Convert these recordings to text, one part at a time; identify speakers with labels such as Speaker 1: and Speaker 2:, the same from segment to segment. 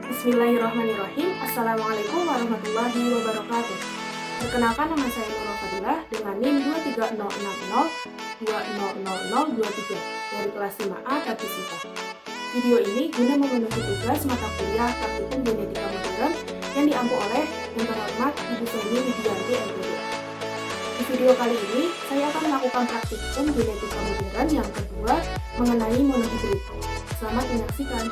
Speaker 1: Bismillahirrahmanirrahim. Assalamualaikum warahmatullahi wabarakatuh. Perkenalkan, nama saya Nurul Fadilah dengan NIM 23060200023 dari kelas 5A Taktik Sifat. Video ini guna memenuhi tugas mata kuliah Praktikum Genetika Modern yang diampu oleh yang terhormat Ibu Feni Widianti MPD. Di video kali ini, saya akan melakukan praktikum genetika modern yang kedua mengenai monohibrid. Selamat menyaksikan.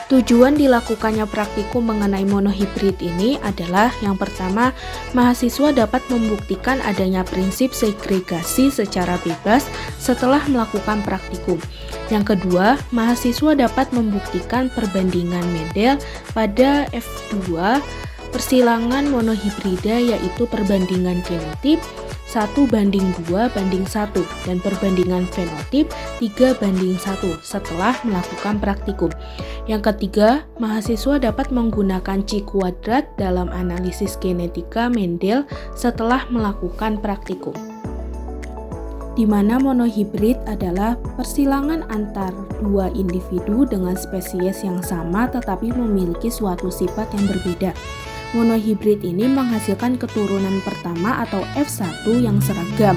Speaker 2: Tujuan dilakukannya praktikum mengenai monohibrid ini adalah yang pertama, mahasiswa dapat membuktikan adanya prinsip segregasi secara bebas setelah melakukan praktikum. Yang kedua, mahasiswa dapat membuktikan perbandingan Mendel pada F2 persilangan monohibrida, yaitu perbandingan genotip 1:2:1 dan perbandingan fenotip 3:1 setelah melakukan praktikum. Yang ketiga, mahasiswa dapat menggunakan C² dalam analisis genetika Mendel setelah melakukan praktikum, di mana monohibrid adalah persilangan antar dua individu dengan spesies yang sama tetapi memiliki suatu sifat yang berbeda. Monohibrid ini menghasilkan keturunan pertama atau F1 yang seragam.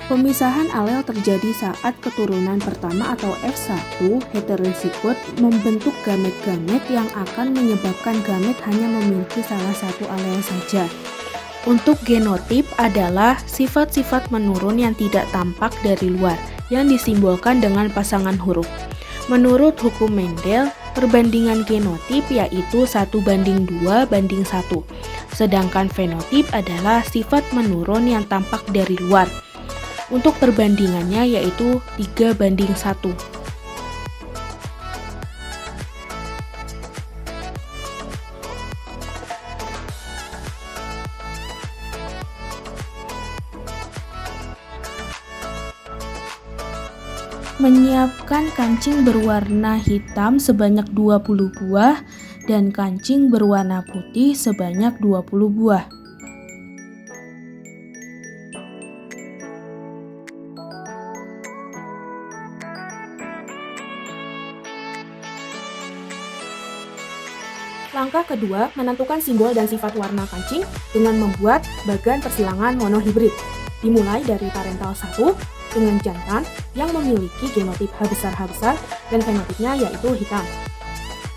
Speaker 2: Pemisahan alel terjadi saat keturunan pertama atau F1 heterozigot membentuk gamet-gamet yang akan menyebabkan gamet hanya memiliki salah satu alel saja. Untuk genotip adalah sifat-sifat menurun yang tidak tampak dari luar, yang disimbolkan dengan pasangan huruf. Menurut hukum Mendel, perbandingan genotip yaitu 1:2:1, sedangkan fenotip adalah sifat menurun yang tampak dari luar. Untuk perbandingannya yaitu 3:1. Menyiapkan kancing berwarna hitam sebanyak 20 buah dan kancing berwarna putih sebanyak 20 buah.
Speaker 1: Langkah kedua, menentukan simbol dan sifat warna kancing dengan membuat bagan persilangan monohibrid. Dimulai dari parental 1 dengan jantan yang memiliki genotip H besar dan fenotipnya yaitu hitam.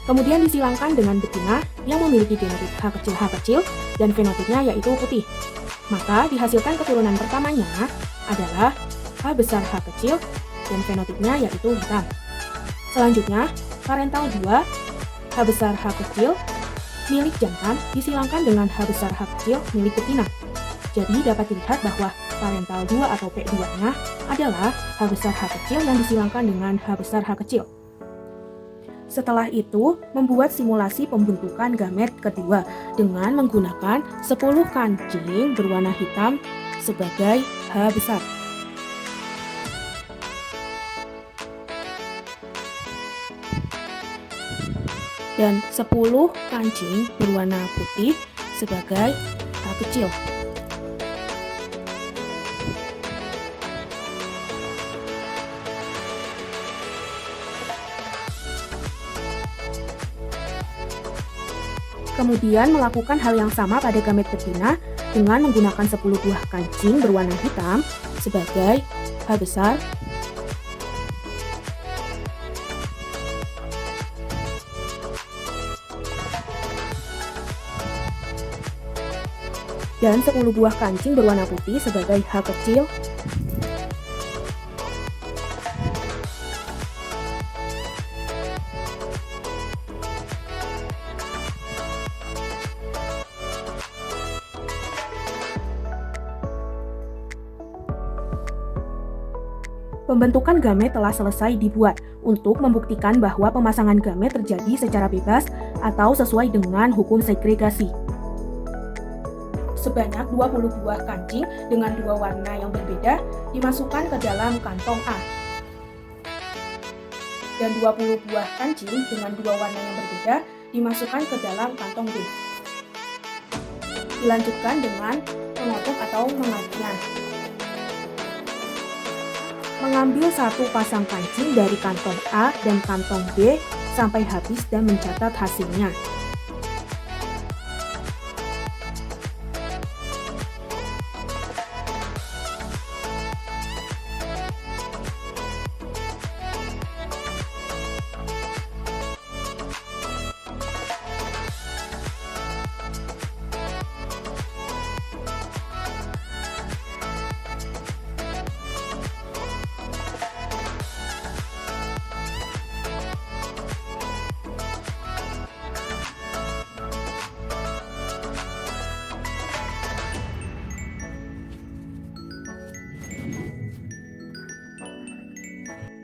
Speaker 1: Kemudian disilangkan dengan betina yang memiliki genotip H kecil dan fenotipnya yaitu putih. Maka dihasilkan keturunan pertamanya adalah H besar H kecil dan fenotipnya yaitu hitam. Selanjutnya, parental 2 H besar H kecil milik jantan disilangkan dengan H besar H kecil milik betina. Jadi dapat dilihat bahwa parental 2 atau P2-nya adalah H besar H kecil yang disilangkan dengan H besar H kecil. Setelah itu, membuat simulasi pembentukan gamet kedua dengan menggunakan 10 kancing berwarna hitam sebagai H besar. Dan 10 kancing berwarna putih sebagai H kecil. Kemudian melakukan hal yang sama pada gamet betina dengan menggunakan 10 buah kancing berwarna hitam sebagai H besar, dan 10 buah kancing berwarna putih sebagai H kecil. Pembentukan gamet telah selesai dibuat untuk membuktikan bahwa pemasangan gamet terjadi secara bebas atau sesuai dengan hukum segregasi. Sebanyak 20 buah kancing dengan dua warna yang berbeda dimasukkan ke dalam kantong A. Dan 20 buah kancing dengan dua warna yang berbeda dimasukkan ke dalam kantong B. Dilanjutkan dengan mengotok atau mengaduknya. mengambil satu pasang kancing dari kantong A dan kantong B sampai habis dan mencatat hasilnya.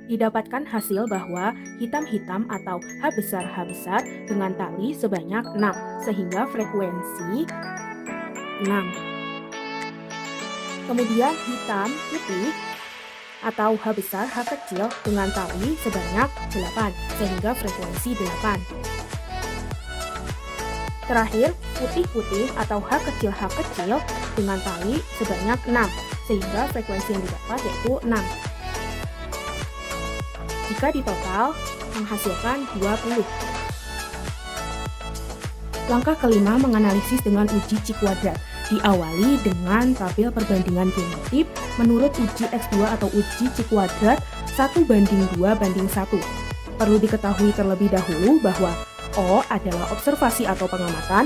Speaker 1: Didapatkan hasil bahwa hitam-hitam atau H besar dengan tali sebanyak 6, sehingga frekuensi 6. Kemudian hitam putih atau H besar H kecil dengan tali sebanyak 8, sehingga frekuensi 8. Terakhir, putih-putih atau H kecil dengan tali sebanyak 6, sehingga frekuensi yang didapat yaitu 6. Jika ditotal, menghasilkan 20. Langkah kelima menganalisis dengan uji Cik kuadrat. Diawali dengan tabel perbandingan genotip menurut uji X2 atau uji Cik kuadrat 1:2:1. Perlu diketahui terlebih dahulu bahwa O adalah observasi atau pengamatan,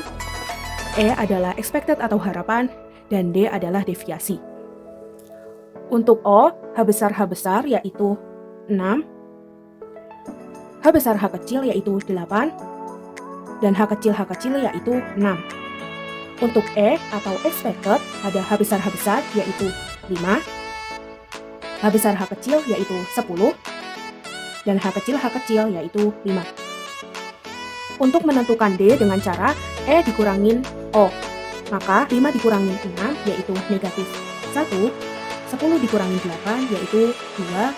Speaker 1: E adalah expected atau harapan, dan D adalah deviasi. Untuk O, H besar yaitu 6, H besar H kecil yaitu 8, dan H kecil yaitu 6. Untuk E atau expected ada H besar yaitu 5, H besar H kecil yaitu 10, dan H kecil yaitu 5. Untuk menentukan D dengan cara E dikurangin O, maka 5 dikurangin 6 yaitu negatif 1, 10 dikurangin 8 yaitu 2,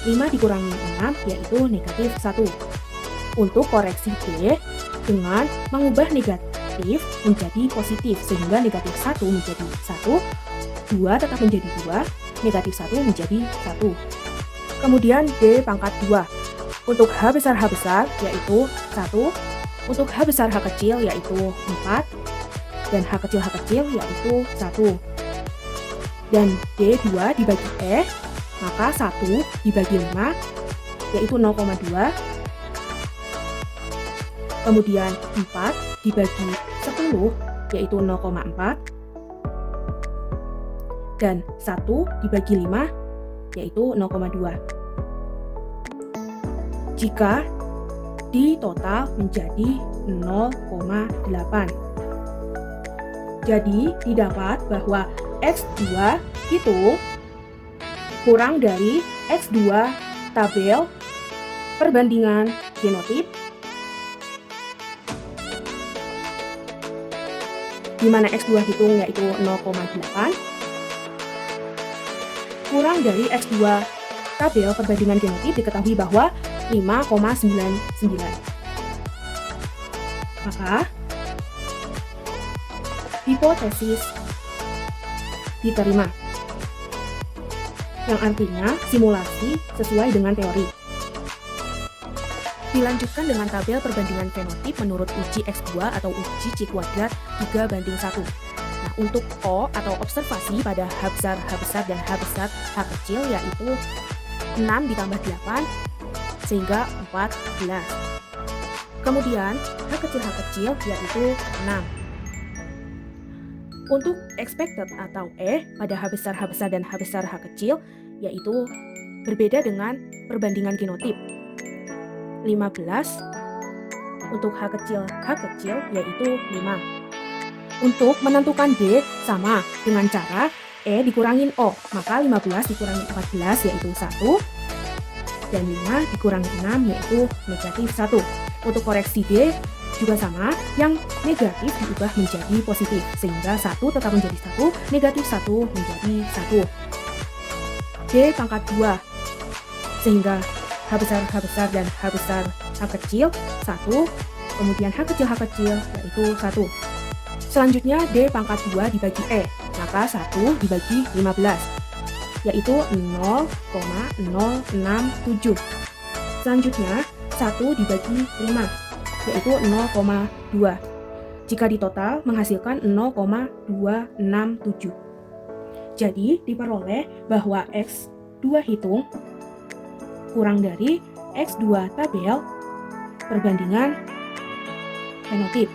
Speaker 1: 5 dikurangi 6 yaitu negatif 1. Untuk koreksi D dengan mengubah negatif menjadi positif sehingga negatif 1 menjadi 1, 2 tetap menjadi 2, negatif 1 menjadi 1. Kemudian D pangkat 2. Untuk H besar yaitu 1, untuk H besar H kecil yaitu 4, dan H kecil yaitu 1. Dan D2 dibagi E, maka 1 dibagi 5 yaitu 0,2, kemudian 4 dibagi 10 yaitu 0,4, dan 1 dibagi 5 yaitu 0,2. Jika di total menjadi 0,8. Jadi didapat bahwa X2 itu kurang dari X2 tabel perbandingan genotip, di mana X2 hitung yaitu 0,8, kurang dari X2 tabel perbandingan genotip diketahui bahwa 5,99. Maka hipotesis diterima, yang artinya simulasi sesuai dengan teori. Dilanjutkan dengan tabel perbandingan fenotip menurut uji X2 atau uji Cik kuadrat 3:1. Nah, untuk O atau observasi pada H besar dan H besar H kecil yaitu 6 ditambah 8 sehingga 14. Kemudian H kecil yaitu 6. Untuk expected atau E pada H besar dan H besar H kecil yaitu berbeda dengan perbandingan genotip. 15 untuk H kecil yaitu 5. Untuk menentukan D sama dengan cara E dikurangin O, maka 15 dikurangi 14 yaitu 1, dan 5 dikurangi 6 yaitu negatif 1. Untuk koreksi D juga sama, yang negatif diubah menjadi positif, sehingga 1 tetap menjadi 1, negatif 1 menjadi 1. D pangkat 2, sehingga H besar dan H besar H kecil 1, kemudian H kecil yaitu 1. Selanjutnya D pangkat 2 dibagi E, maka 1 dibagi 15. yaitu 0,067. Selanjutnya, 1 dibagi 5, yaitu 0,2. Jika ditotal menghasilkan 0,267. Jadi, diperoleh bahwa X2 hitung kurang dari X2 tabel perbandingan fenotip,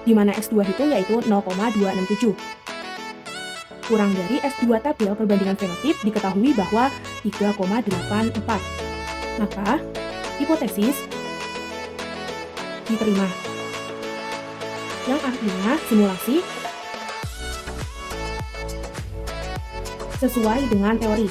Speaker 1: di mana X2 hitung yaitu 0,267. Kurang dari X2 tabel perbandingan fenotip diketahui bahwa 3,84. Maka, hipotesis diterima. Yang artinya simulasi sesuai dengan teori.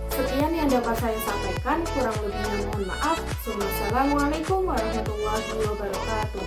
Speaker 1: Sekian yang dapat saya sampaikan, kurang lebihnya mohon maaf. Wassalamualaikum warahmatullahi wabarakatuh.